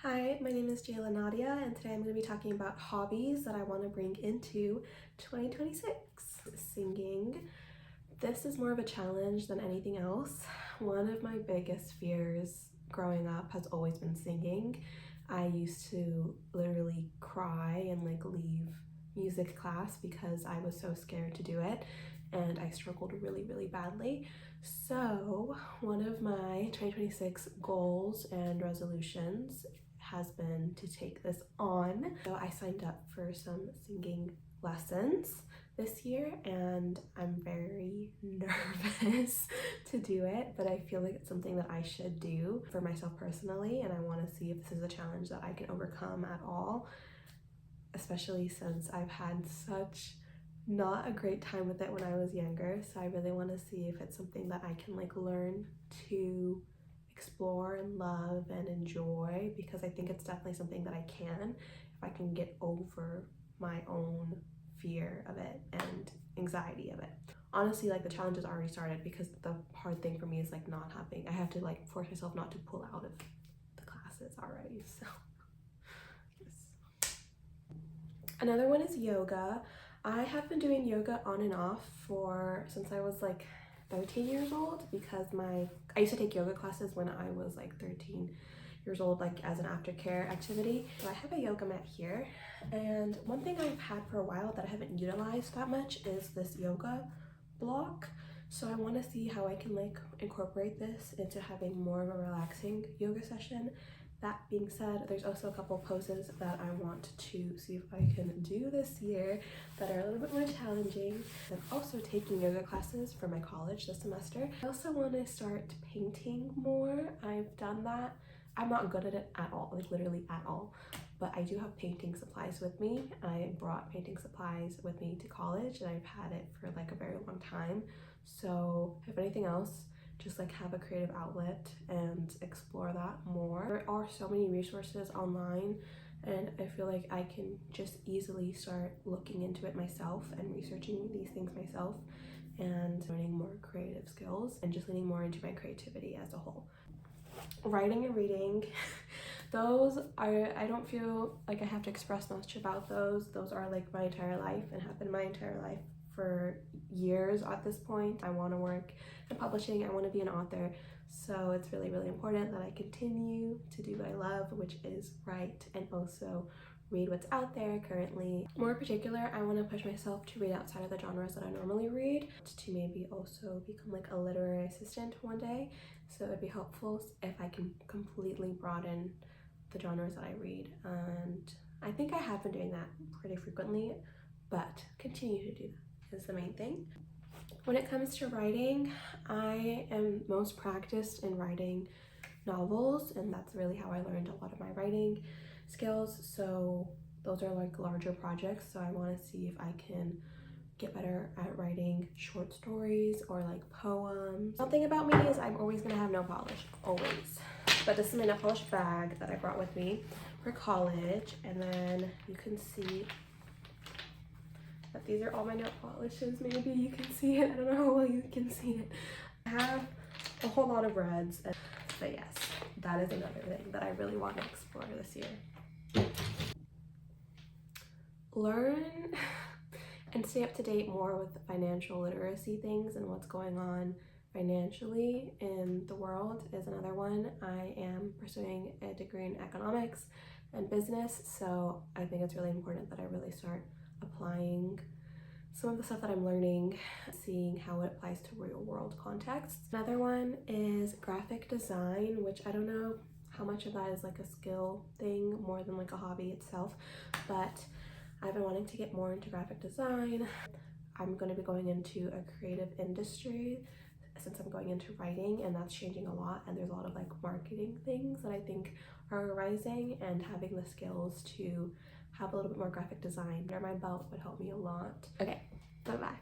Hi, my name is Jayla Nadia, and today I'm going to be talking about hobbies that I want to bring into 2026. Singing. This is more of a challenge than anything else. One of my biggest fears growing up has always been singing. I used to literally cry and leave music class because I was so scared to do it, and I struggled really badly. So one of my 2026 goals and resolutions has been to take this on. So I signed up for some singing lessons this year, and I'm very nervous to do it, but I feel like it's something that I should do for myself personally, and I want to see if this is a challenge that I can overcome at all, especially since I've had such not a great time with it when I was younger. So I really want to see if it's something that I can learn to explore and love and enjoy, because I think it's definitely something that I can if I can get over my own fear of it and anxiety of it. Honestly, the challenge has already started, because the hard thing for me is I have to force myself not to pull out of the classes already. So yes. Another one is yoga. I have been doing yoga on and off since I was 13 years old, because I used to take yoga classes when I was 13 years old, as an aftercare activity. So I have a yoga mat here, and one thing I've had for a while that I haven't utilized that much is this yoga block. So I want to see how I can incorporate this into having more of a relaxing yoga session. That being said, there's also a couple poses that I want to see if I can do this year that are a little bit more challenging. I'm also taking yoga classes for my college this semester. I also want to start painting more. I've done that. I'm not good at it at all, literally at all, but I do have painting supplies with me. I brought painting supplies with me to college, and I've had it for a very long time. So if anything else, just have a creative outlet and explore that more. There are so many resources online, and I feel like I can just easily start looking into it myself and researching these things myself and learning more creative skills and just leaning more into my creativity as a whole. Writing and reading, I don't feel like I have to express much about those. Those are my entire life and have been my entire life for years at this point. I want to work in publishing. I want to be an author. So it's really important that I continue to do what I love, which is write and also read what's out there currently. More in particular, I want to push myself to read outside of the genres that I normally read, to maybe also become a literary assistant one day. So it'd be helpful if I can completely broaden the genres that I read, and I think I have been doing that pretty frequently, but continue to do that is the main thing. When it comes to writing, I am most practiced in writing novels, and that's really how I learned a lot of my writing skills. So those are larger projects, so I want to see if I can get better at writing short stories or poems. Something about me is I'm always gonna have nail polish, always. But this is my nail polish bag that I brought with me for college, and then you can see that these are all my nail polishes. Maybe you can see it. I don't know how well you can see it. I have a whole lot of reds, but yes, that is another thing that I really want to explore this year. Learn and stay up to date more with financial literacy things and what's going on financially in the world is another one. I am pursuing a degree in economics and business, so I think it's really important that I really start applying some of the stuff that I'm learning, seeing how it applies to real world contexts. Another one is graphic design, which I don't know how much of that is a skill thing more than a hobby itself, but I've been wanting to get more into graphic design. I'm going to be going into a creative industry since I'm going into writing, and that's changing a lot, and there's a lot of marketing things that I think are arising, and having the skills to have a little bit more graphic design under my belt would help me a lot. Okay, bye-bye.